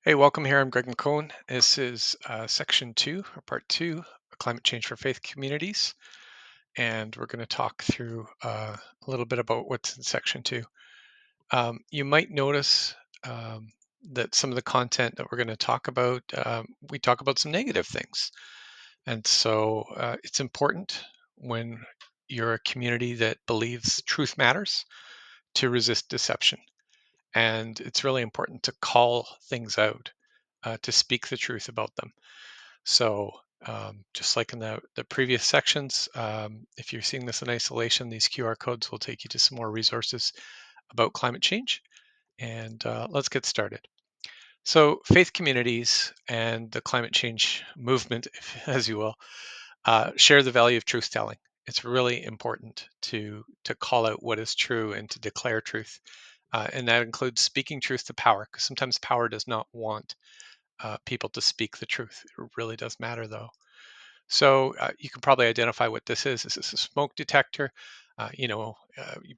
Hey, welcome here. I'm Greg McCone. This is section two, or part two, climate change for faith communities. And we're going to talk through a little bit about what's in section two. You might notice that some of the content that we're going to talk about, we talk about some negative things. And so it's important when you're a community that believes truth matters to resist deception. And it's really important to call things out, to speak the truth about them. So, just like in the previous sections, if you're seeing this in isolation, these QR codes will take you to some more resources about climate change. And let's get started. So, faith communities and the climate change movement, as you will, share the value of truth telling. It's really important to call out what is true and to declare truth, and that includes speaking truth to power. Because sometimes power does not want people to speak the truth. It really does matter, though. So you can probably identify what this is. This is a smoke detector. You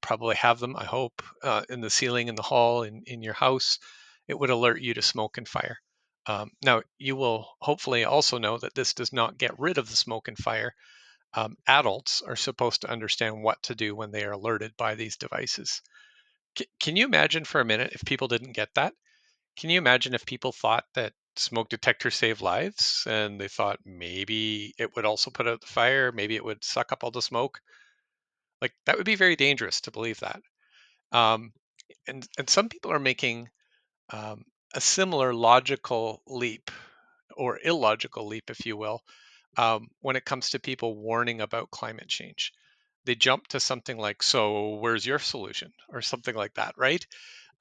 probably have them, I hope, in the ceiling in the hall in your house. It would alert you to smoke and fire. Now, you will hopefully also know that this does not get rid of the smoke and fire. Adults are supposed to understand what to do when they are alerted by these devices. Can you imagine for a minute if people didn't get that? Can you imagine if people thought that smoke detectors save lives and they thought maybe it would also put out the fire, maybe it would suck up all the smoke? Like that would be very dangerous to believe that. Um, and some people are making um, a similar logical leap or illogical leap, if you will, when it comes to people warning about climate change. They jump to something like, "So, where's your solution?" or something like that, right?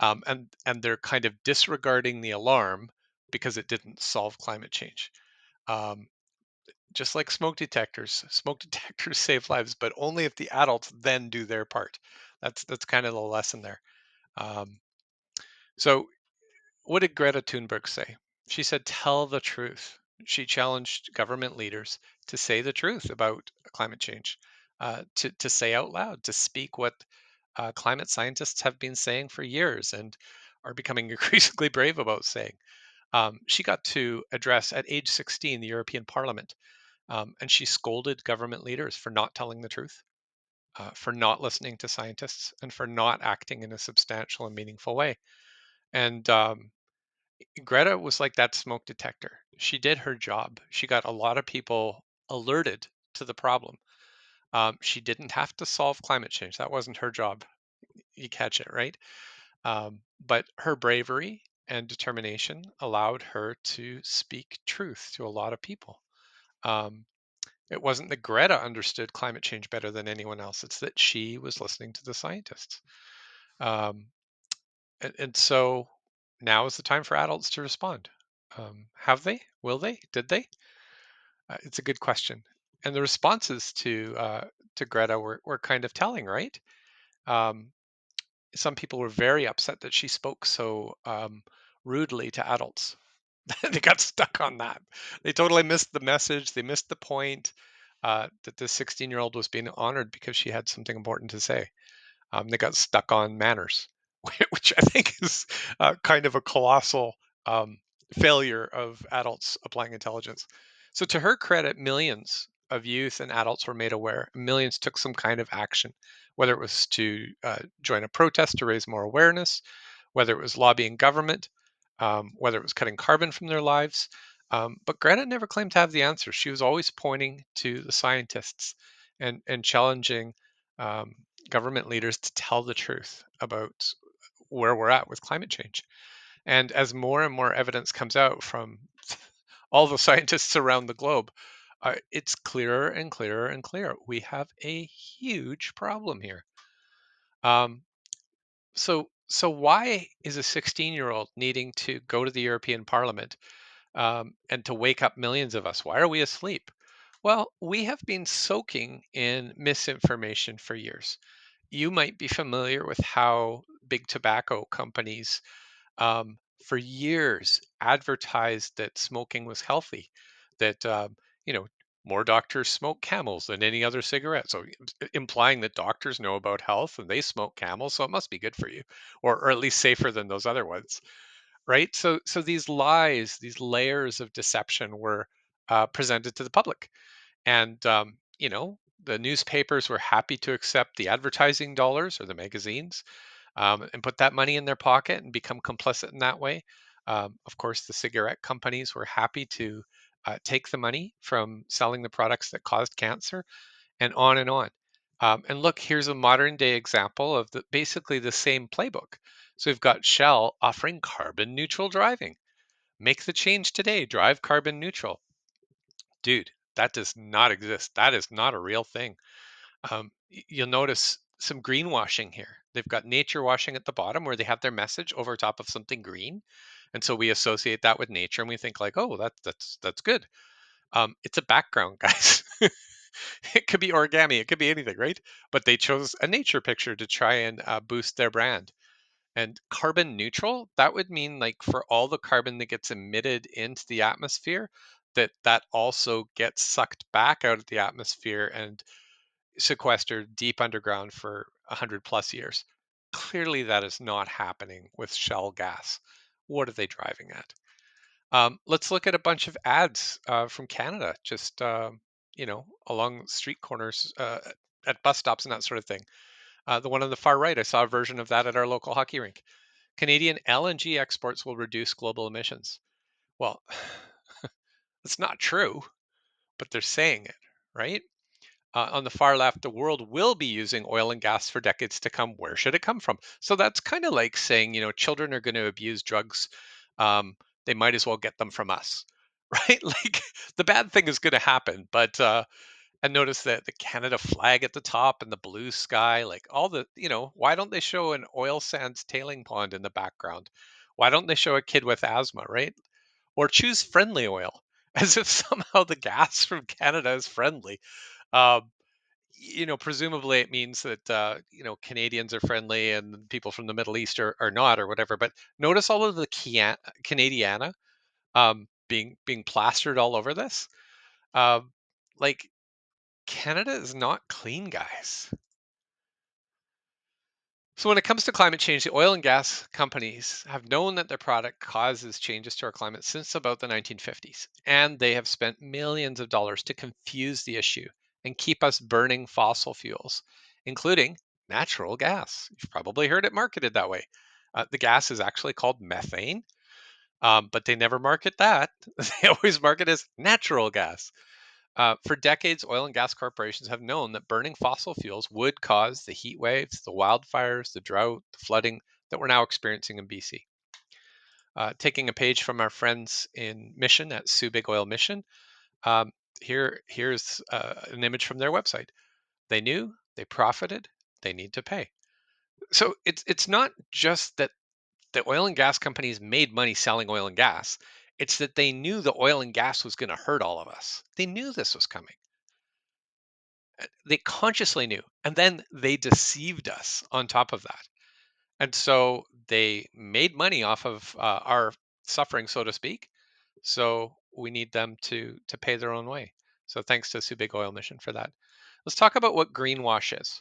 And they're kind of disregarding the alarm because it didn't solve climate change. Um, just like smoke detectors save lives, but only if the adults then do their part. That's kind of the lesson there. Um, so, what did Greta Thunberg say? She said, "Tell the truth." She challenged government leaders to say the truth about climate change, to say out loud, to speak what climate scientists have been saying for years and are becoming increasingly brave about saying. She got to address at age 16 the European Parliament, and she scolded government leaders for not telling the truth, for not listening to scientists, and for not acting in a substantial and meaningful way. And Greta was like that smoke detector. She did her job. She got a lot of people alerted to the problem. She didn't have to solve climate change. That wasn't her job. You catch it, right? But her bravery and determination allowed her to speak truth to a lot of people. Um, it wasn't that Greta understood climate change better than anyone else, it's that she was listening to the scientists. Um, and so now is the time for adults to respond. Have they? Will they? Did they? It's a good question. And the responses to Greta were kind of telling, right? Um, some people were very upset that she spoke so rudely to adults. They got stuck on that. They totally missed the message. They missed the point, that this 16-year-old was being honored because she had something important to say. They got stuck on manners, which I think is kind of a colossal um, failure of adults applying intelligence. So, to her credit, millions of youth and adults were made aware. Millions took some kind of action, whether it was to join a protest to raise more awareness, whether it was lobbying government, whether it was cutting carbon from their lives. But Greta never claimed to have the answers. She was always pointing to the scientists and challenging um, government leaders to tell the truth about where we're at with climate change. And as more and more evidence comes out from all the scientists around the globe, it's clearer and clearer and clearer. We have a huge problem here. Um, so why is a 16-year-old needing to go to the European Parliament, and to wake up millions of us? Why are we asleep? Well, we have been soaking in misinformation for years. You might be familiar with how big tobacco companies, for years, advertised that smoking was healthy, that you know more doctors smoke Camels than any other cigarette, so implying that doctors know about health and they smoke Camels, so it must be good for you, or at least safer than those other ones. right? So these lies, these layers of deception were presented to the public, and the newspapers were happy to accept the advertising dollars, or the magazines, and put that money in their pocket and become complicit in that way. Of course, the cigarette companies were happy to take the money from selling the products that caused cancer, and on and on. And look, here's a modern day example of basically the same playbook. So we've got Shell offering carbon neutral driving. Make the change today, drive carbon neutral. Dude, that does not exist. That is not a real thing. You'll notice some greenwashing here. They've got nature washing at the bottom, where they have their message over top of something green, and so we associate that with nature, and we think like, oh, that's good. It's a background, guys. It could be origami, it could be anything, right? But they chose a nature picture to try and boost their brand. And carbon neutral, that would mean like for all the carbon that gets emitted into the atmosphere, that also gets sucked back out of the atmosphere and sequestered deep underground for 100 plus years. Clearly, that is not happening with shell gas. What are they driving at? Let's look at a bunch of ads from Canada, just along street corners, at bus stops and that sort of thing. The one on the far right, I saw a version of that at our local hockey rink. Canadian LNG exports will reduce global emissions. Well, it's not true, but they're saying it, right? On the far left, the world will be using oil and gas for decades to come. Where should it come from? So that's kind of like saying, children are going to abuse drugs. Um, they might as well get them from us, right? Like the bad thing is going to happen. But and notice that the Canada flag at the top and the blue sky, like all why don't they show an oil sands tailing pond in the background? Why don't they show a kid with asthma, right? Or choose friendly oil, as if somehow the gas from Canada is friendly. Um, presumably it means that Canadians are friendly and people from the Middle East are not, or whatever. But notice all of the Canadiana being plastered all over this. Um, like Canada is not clean, guys. So when it comes to climate change, the oil and gas companies have known that their product causes changes to our climate since about the 1950s, and they have spent millions of dollars to confuse the issue and keep us burning fossil fuels, including natural gas. You've probably heard it marketed that way. The gas is actually called methane, but they never market that. They always market it as natural gas. For decades, oil and gas corporations have known that burning fossil fuels would cause the heat waves, the wildfires, the drought, the flooding that we're now experiencing in BC. Taking a page from our friends in Mission at Sue Big Oil Mission, here's an image from their website. They knew, they profited, they need to pay. So it's not just that the oil and gas companies made money selling oil and gas. It's that they knew the oil and gas was going to hurt all of us. They knew this was coming. They consciously knew, and then they deceived us on top of that. And so they made money off of our suffering, so to speak. So we need them to pay their own way. So thanks to Sue Big Oil Mission for that. Let's talk about what greenwash is.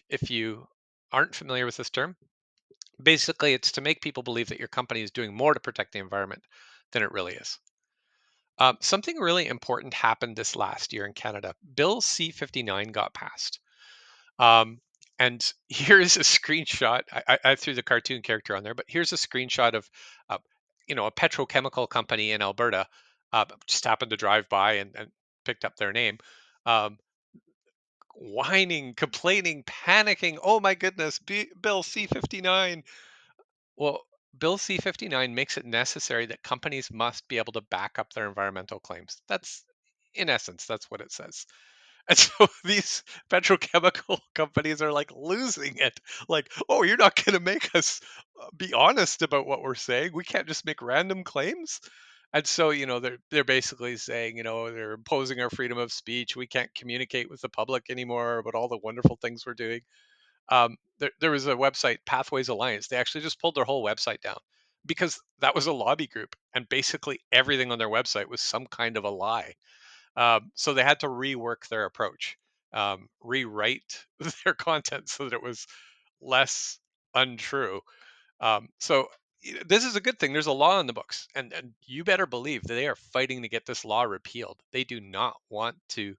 If you aren't familiar with this term, basically it's to make people believe that your company is doing more to protect the environment than it really is. Something really important happened this last year in Canada. Bill C-59 got passed. Um, and here's a screenshot. I threw the cartoon character on there, but here's a screenshot of, uh, a petrochemical company in Alberta. Just happened to drive by and picked up their name. Um, Whining, complaining, panicking. Oh my goodness, Bill C-59. Well, Bill C-59 makes it necessary that companies must be able to back up their environmental claims. In essence, that's what it says. And so these petrochemical companies are like losing it. Like, oh, you're not going to make us be honest about what we're saying. We can't just make random claims. And so, they're basically saying, they're imposing our freedom of speech. We can't communicate with the public anymore about all the wonderful things we're doing. There was a website, Pathways Alliance. They actually just pulled their whole website down because that was a lobby group, and basically everything on their website was some kind of a lie. So they had to rework their approach, rewrite their content so that it was less untrue. So, this is a good thing. There's a law in the books, and you better believe that they are fighting to get this law repealed. They do not want to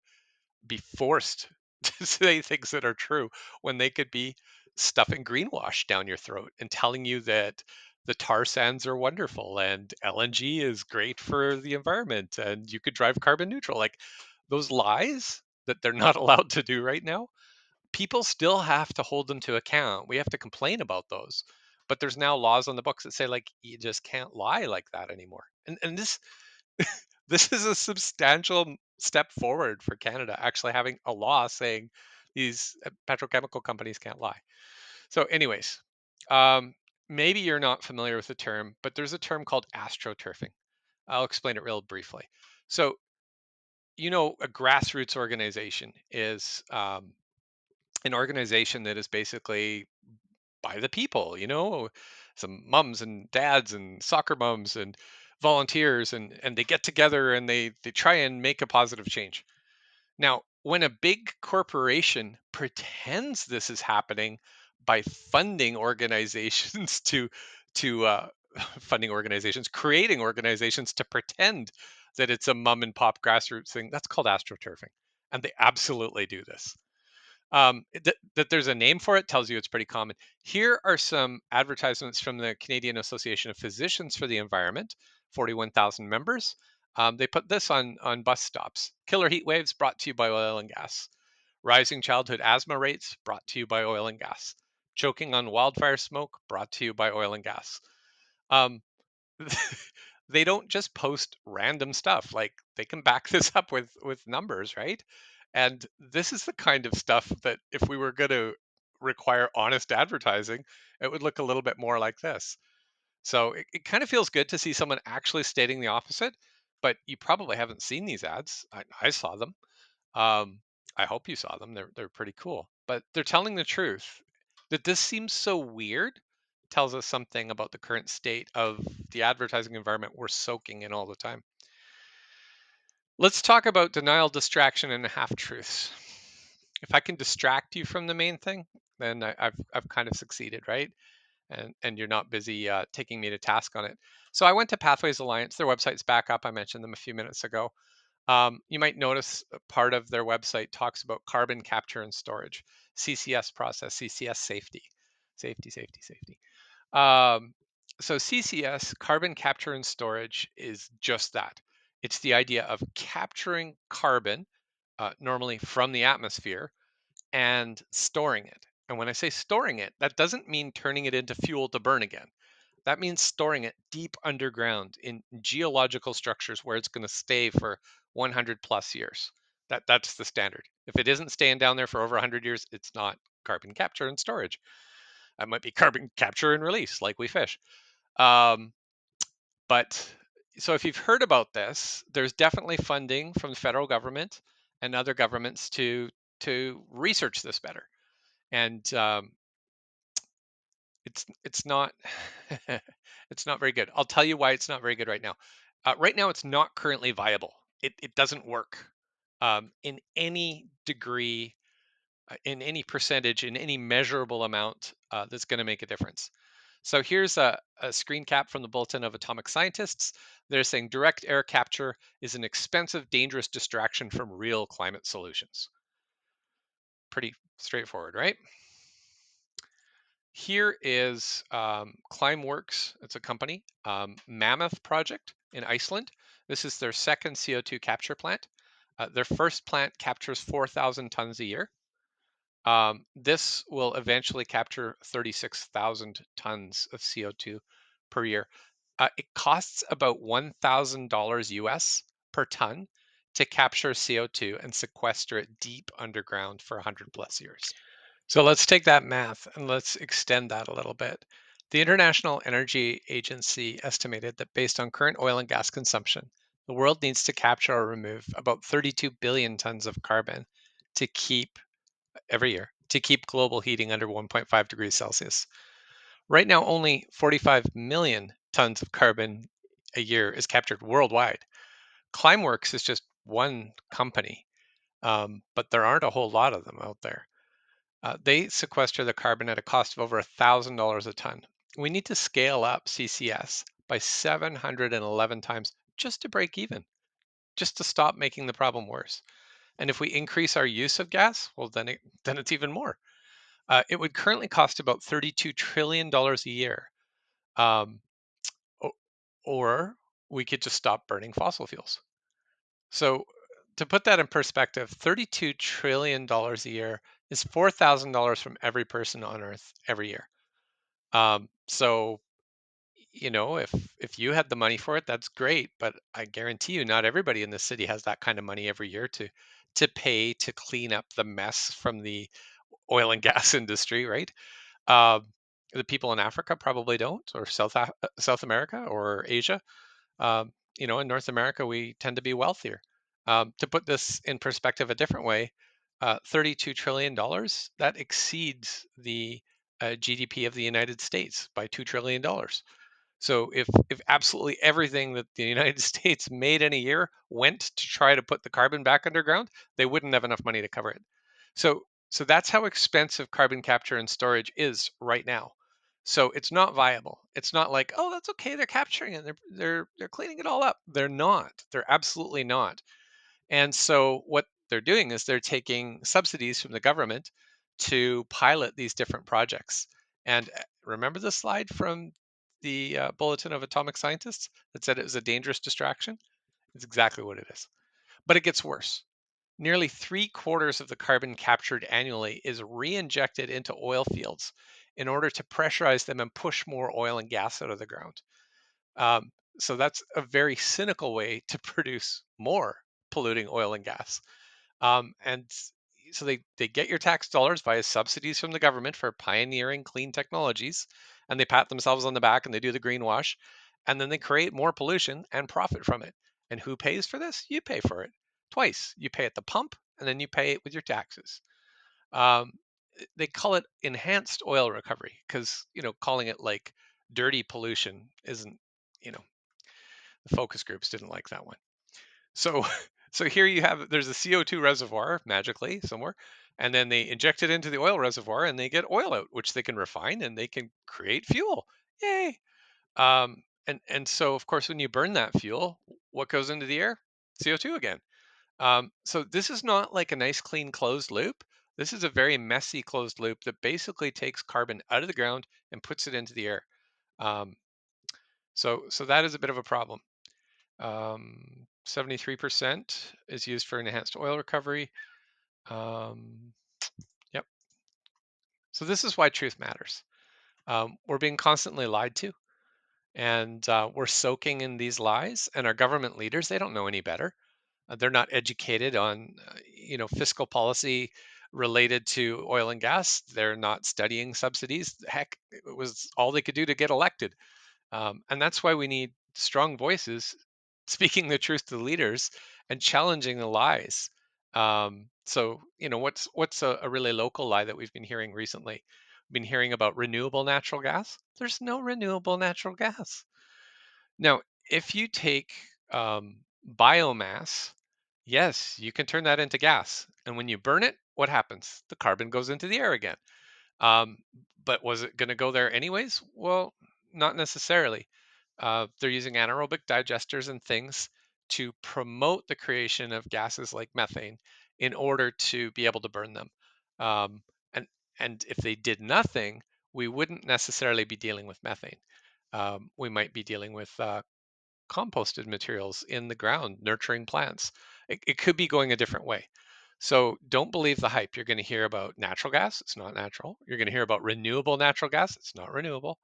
be forced to say things that are true when they could be stuffing greenwash down your throat and telling you that the tar sands are wonderful and LNG is great for the environment and you could drive carbon neutral. Like those lies that they're not allowed to do right now, people still have to hold them to account. We have to complain about those. But there's now laws on the books that say like you just can't lie like that anymore. And this is a substantial step forward for Canada, actually having a law saying these petrochemical companies can't lie. So, anyways, um, maybe you're not familiar with the term, but there's a term called astroturfing. I'll explain it real briefly. So, a grassroots organization is an organization that is basically by the people, some mums and dads and soccer moms and volunteers and they get together and they try and make a positive change. Now, when a big corporation pretends this is happening by funding organizations to funding organizations, creating organizations to pretend that it's a mom and pop grassroots thing, that's called astroturfing, and they absolutely do this. That there's a name for it tells you it's pretty common. Here are some advertisements from the Canadian Association of Physicians for the Environment, 41,000 members. They put this on bus stops. Killer heat waves brought to you by oil and gas. Rising childhood asthma rates brought to you by oil and gas. Choking on wildfire smoke brought to you by oil and gas. Um, they don't just post random stuff. Like they can back this up with numbers, right? And this is the kind of stuff that if we were going to require honest advertising, it would look a little bit more like this. So it kind of feels good to see someone actually stating the opposite, but you probably haven't seen these ads. I saw them. um, I hope you saw them. They're pretty cool, but they're telling the truth. That this seems so weird tells us something about the current state of the advertising environment we're soaking in all the time. Let's talk about denial, distraction, and half truths. If I can distract you from the main thing, then I've kind of succeeded, right? And you're not busy taking me to task on it. So I went to Pathways Alliance. Their website's back up. I mentioned them a few minutes ago. You might notice a part of their website talks about carbon capture and storage, CCS process, CCS safety, safety, safety, safety. Um, so CCS, carbon capture and storage, is just that. It's the idea of capturing carbon, normally from the atmosphere, and storing it. And when I say storing it, that doesn't mean turning it into fuel to burn again. That means storing it deep underground in geological structures where it's going to stay for 100 plus years. That's the standard. If it isn't staying down there for over 100 years, it's not carbon capture and storage. That might be carbon capture and release, like we fish. Um, but so if you've heard about this, there's definitely funding from the federal government and other governments to research this better. And it's not it's not very good. I'll tell you why it's not very good right now. Right now, it's not currently viable. It doesn't work in any degree, in any percentage, in any measurable amount that's going to make a difference. So here's a screen cap from the Bulletin of Atomic Scientists. They're saying direct air capture is an expensive, dangerous distraction from real climate solutions. Pretty straightforward, right? Here is Climeworks. It's a company, Mammoth Project in Iceland. This is their second CO2 capture plant. Their first plant captures 4,000 tons a year. This will eventually capture 36,000 tons of CO2 per year. It costs about $1,000 US per ton to capture CO2 and sequester it deep underground for 100 plus years. So let's take that math and let's extend that a little bit. The International Energy Agency estimated that based on current oil and gas consumption, the world needs to capture or remove about 32 billion tons of carbon to keep every year to keep global heating under 1.5 degrees Celsius. Right now, only 45 million tons of carbon a year is captured worldwide. Climeworks is just one company, but there aren't a whole lot of them out there. They sequester the carbon at a cost of over $1,000 a ton. We need to scale up CCS by 711 times just to break even, just to stop making the problem worse. And if we increase our use of gas, well, then it's even more. It would currently cost about $32 trillion a year. Um, o- or we could just stop burning fossil fuels. So, to put that in perspective, $32 trillion a year is $4,000 from every person on Earth every year. So, if you had the money for it, that's great. But I guarantee you, not everybody in the city has that kind of money every year to pay to clean up the mess from the oil and gas industry, right? Um, the people in Africa probably don't, or South America or Asia. In North America, we tend to be wealthier. To put this in perspective a different way, $32 trillion, that exceeds the GDP of the United States by $2 trillion. So if absolutely everything that the United States made in a year went to try to put the carbon back underground, they wouldn't have enough money to cover it. So that's how expensive carbon capture and storage is right now. So it's not viable. It's not like, oh, that's okay, they're capturing it, they're cleaning it all up. They're not. They're absolutely not. And so what they're doing is they're taking subsidies from the government to pilot these different projects. And remember the slide from the Bulletin of Atomic Scientists that said it was a dangerous distraction? It's exactly what it is. But it gets worse. Nearly 3/4 of the carbon captured annually is re-injected into oil fields in order to pressurize them and push more oil and gas out of the ground. Um, so that's a very cynical way to produce more polluting oil and gas. And so they get your tax dollars via subsidies from the government for pioneering clean technologies, and they pat themselves on the back and they do the greenwash, and then they create more pollution and profit from it. And who pays for this? You pay for it twice. You pay at the pump, and then you pay it with your taxes. Um, they call it enhanced oil recovery because calling it like dirty pollution isn't. You know, the focus groups didn't like that one. So so here you have there's a CO2 reservoir magically somewhere, and then they inject it into the oil reservoir and they get oil out, which they can refine and they can create fuel. Yay! And so of course when you burn that fuel, what goes into the air? CO2 again. So this is not like a nice clean closed loop. This is a very messy closed loop that basically takes carbon out of the ground and puts it into the air. Um, so that is a bit of a problem. 73% is used for enhanced oil recovery. Um, yep. So this is why truth matters. We're being constantly lied to, and we're soaking in these lies. And our government leaders, they don't know any better. They're not educated on, fiscal policy related to oil and gas. They're not studying subsidies. Heck, it was all they could do to get elected. And that's why we need strong voices speaking the truth to the leaders and challenging the lies. What's a really local lie that we've been hearing recently? We've been hearing about renewable natural gas. There's no renewable natural gas. Now, if you take biomass, yes, you can turn that into gas. And when you burn it, what happens? The carbon goes into the air again. Um, but was it going to go there anyways? Well, not necessarily. They're using anaerobic digesters and things to promote the creation of gases like methane in order to be able to burn them. Um, and and if they did nothing, we wouldn't necessarily be dealing with methane. We might be dealing with composted materials in the ground, nurturing plants. It could be going a different way. So don't believe the hype. You're going to hear about natural gas. It's not natural. You're going to hear about renewable natural gas. It's not renewable.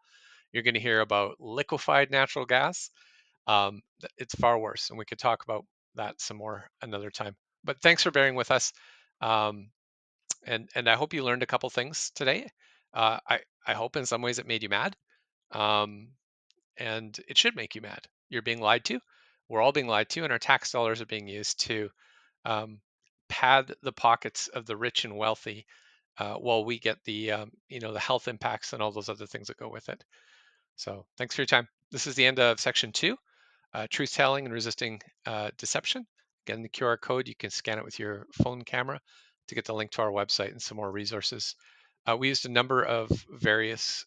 You're going to hear about liquefied natural gas. It's far worse. And we could talk about that some more another time. But thanks for bearing with us. Um, and I hope you learned a couple things today. I hope in some ways it made you mad. Um, and it should make you mad. You're being lied to. We're all being lied to, and our tax dollars are being used to um, pad the pockets of the rich and wealthy, while we get the health impacts and all those other things that go with it. So thanks for your time. This is the end of section 2, truth telling and resisting deception. Again, the QR code, you can scan it with your phone camera to get the link to our website and some more resources. We used a number of various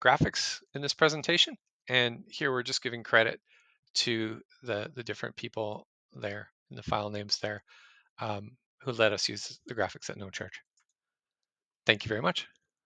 graphics in this presentation. And here we're just giving credit to the different people there and the file names there who let us use the graphics at no charge. Thank you very much.